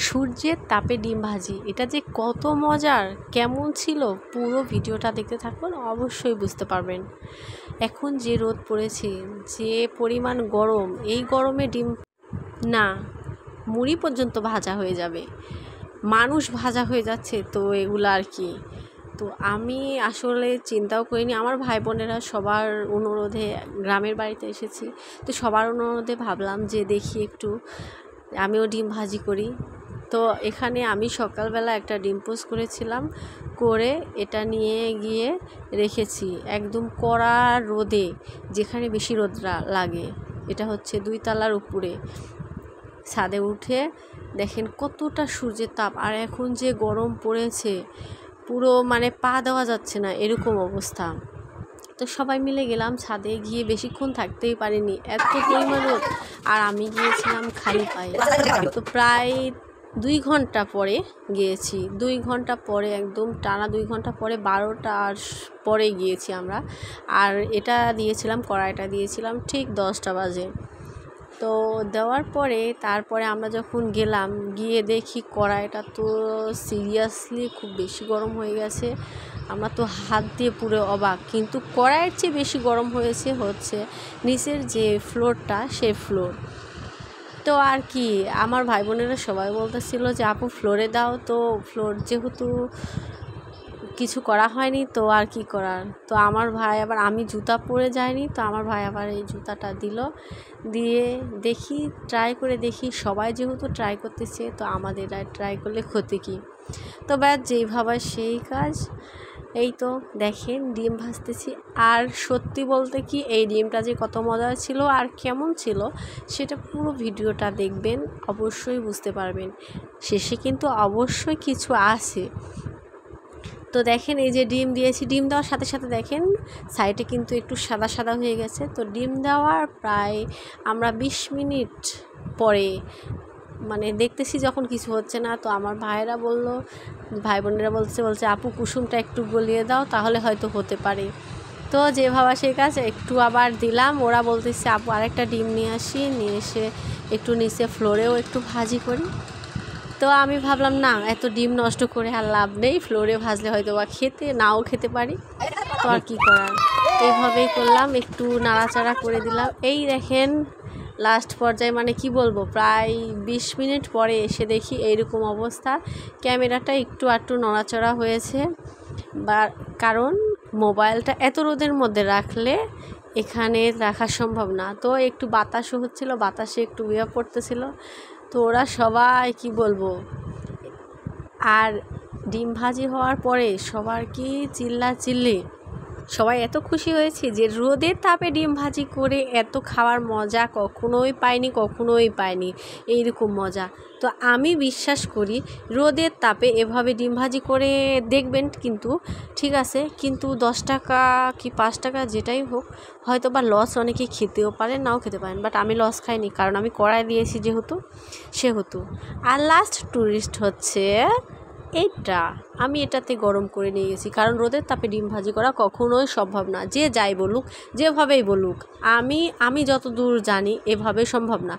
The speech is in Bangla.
সূর্যের তাপে ডিম ভাজি, এটা যে কত মজার, কেমন ছিল পুরো ভিডিওটা দেখতে থাকুন, অবশ্যই বুঝতে পারবেন। এখন যে রোদ পড়েছে, যে পরিমাণ গরম, এই গরমে ডিম না, মুড়ি পর্যন্ত ভাজা হয়ে যাবে, মানুষ ভাজা হয়ে যাচ্ছে। তো এগুলো আর কি, তো আমি আসলে চিন্তাও করিনি। আমার ভাই বোনেরা সবার অনুরোধে গ্রামের বাড়িতে এসেছি, তো সবার অনুরোধে ভাবলাম যে দেখি একটু আমিও ডিম ভাজি করি। তো এখানে আমি সকালবেলা একটা ডিম পোস্ট করেছিলাম, করে এটা নিয়ে গিয়ে রেখেছি একদম কড়া রোদে, যেখানে বেশি রোদ লাগে। এটা হচ্ছে 2 তলার উপরে, ছাদে উঠে দেখেন কতটা সূর্যের তাপ। আর এখন যে গরম পড়েছে, পুরো মানে পা দেওয়া যাচ্ছে না, এরকম অবস্থা। তো সবাই মিলে গেলাম ছাদে, গিয়ে বেশিক্ষণ থাকতেই পারিনি, এত পরিমাণ রোদ। আর আমি গিয়েছিলাম খালি পায়ে। তো প্রায় 2 ঘন্টা পরে গিয়েছি, 2 ঘন্টা পরে, একদম টানা 2 ঘন্টা পরে, 12টার পরে গিয়েছি আমরা। আর এটা দিয়েছিলাম, কড়াইটা দিয়েছিলাম ঠিক 10টা বাজে। তো দেওয়ার পরে তারপরে আমরা যখন গেলাম, গিয়ে দেখি কড়াইটা তো সিরিয়াসলি খুব বেশি গরম হয়ে গেছে। আমরা তো হাত দিয়ে পুরো অবাক, কিন্তু কড়াইয়ের চেয়ে বেশি গরম হচ্ছে নিচের যে ফ্লোরটা, সেই ফ্লোর। তো আর কি, আমার ভাই বোনেরা সবাই বলতেছিল যে আপু ফ্লোরে দাও। তো ফ্লোর যেহেতু কিছু করা হয়নি, তো আর কি করার। তো আমার ভাই আবার, আমি জুতা পরে যাইনি, তো আমার ভাই আবার এই জুতাটা দিল, দিয়ে দেখি, ট্রাই করে দেখি, সবাই যেহেতু ট্রাই করতেছে, তো আমাদের আর ট্রাই করলে ক্ষতি কী। তো ব্যাস যেই ভাবা সেই কাজ। এই তো দেখেন ডিম ভাজতেছি। আর সত্যি বলতে কি, এই ডিমটা যে কত মজার ছিল আর কেমন ছিল, সেটা পুরো ভিডিওটা দেখবেন, অবশ্যই বুঝতে পারবেন। শেষে কিন্তু অবশ্যই কিছু আছে। তো দেখেন এই যে ডিম দিয়েছি, ডিম দেওয়ার সাথে সাথে দেখেন সাইডে কিন্তু একটু সাদা সাদা হয়ে গেছে। তো ডিম দেওয়ার প্রায় আমরা 20 মিনিট পরে মানে দেখতেছি যখন কিছু হচ্ছে না, তো আমার ভাইয়েরা বলল, ভাই বোনেরা বলছে আপু কুসুমটা একটু গলিয়ে দাও, তাহলে হয়তো হতে পারে। তো যে ভাবা সেই কাজ, একটু আবার দিলাম। ওরা বলতেছে আপু আরেকটা ডিম নিয়ে আসি, নিয়ে এসে একটু নিচে ফ্লোরেও একটু ভাজি করি। তো আমি ভাবলাম না, এত ডিম নষ্ট করে আর লাভ নেই, ফ্লোরে ভাজলে হয়তো বা নাও খেতে পারি, তো আর কী করার। এইভাবেই করলাম, একটু নাড়াচাড়া করে দিলাম। এই দেখেন লাস্ট পর্যায়ে, মানে কি বলবো, প্রায় 20 মিনিট পরে এসে দেখি এইরকম অবস্থা। ক্যামেরাটা একটু আধটু নড়াচড়া হয়েছে, বা কারণ মোবাইলটা এত রোদের মধ্যে রাখলে এখানে রাখা সম্ভব না। তো একটু বাতাসও হচ্ছিলো, বাতাসে একটু ইয়ে পড়তেছিল। তো ওরা সবাই কি বলবো, আর ডিম ভাজি হওয়ার পরে সবার কি চিল্লি, সবাই এত খুশি হয়েছে যে রোদের তাপে ডিম ভাজি করে এত খাওয়ার মজা কখনোই পাইনি এইরকম মজা। তো আমি বিশ্বাস করি রোদের তাপে এভাবে ডিম ভাজি করে দেখবেন, কিন্তু ঠিক আছে, কিন্তু 10 টাকা কি 5 টাকা যেটাই হোক, হয়তো বা লস অনেকে খেতেও পারেন, নাও খেতে পারেন, বাট আমি লস খাইনি, কারণ আমি কড়াই দিয়েছি সেহেতু। আর লাস্ট টুরিস্ট হচ্ছে এইটা, আমি এটাতে গরম করে নিয়ে গেছি, কারণ রোদের তাপে ডিম ভাজি করা কখনোই সম্ভব না, যে যাই বলুক, যেভাবেই বলুক, আমি যতদূর জানি এভাবে সম্ভব না।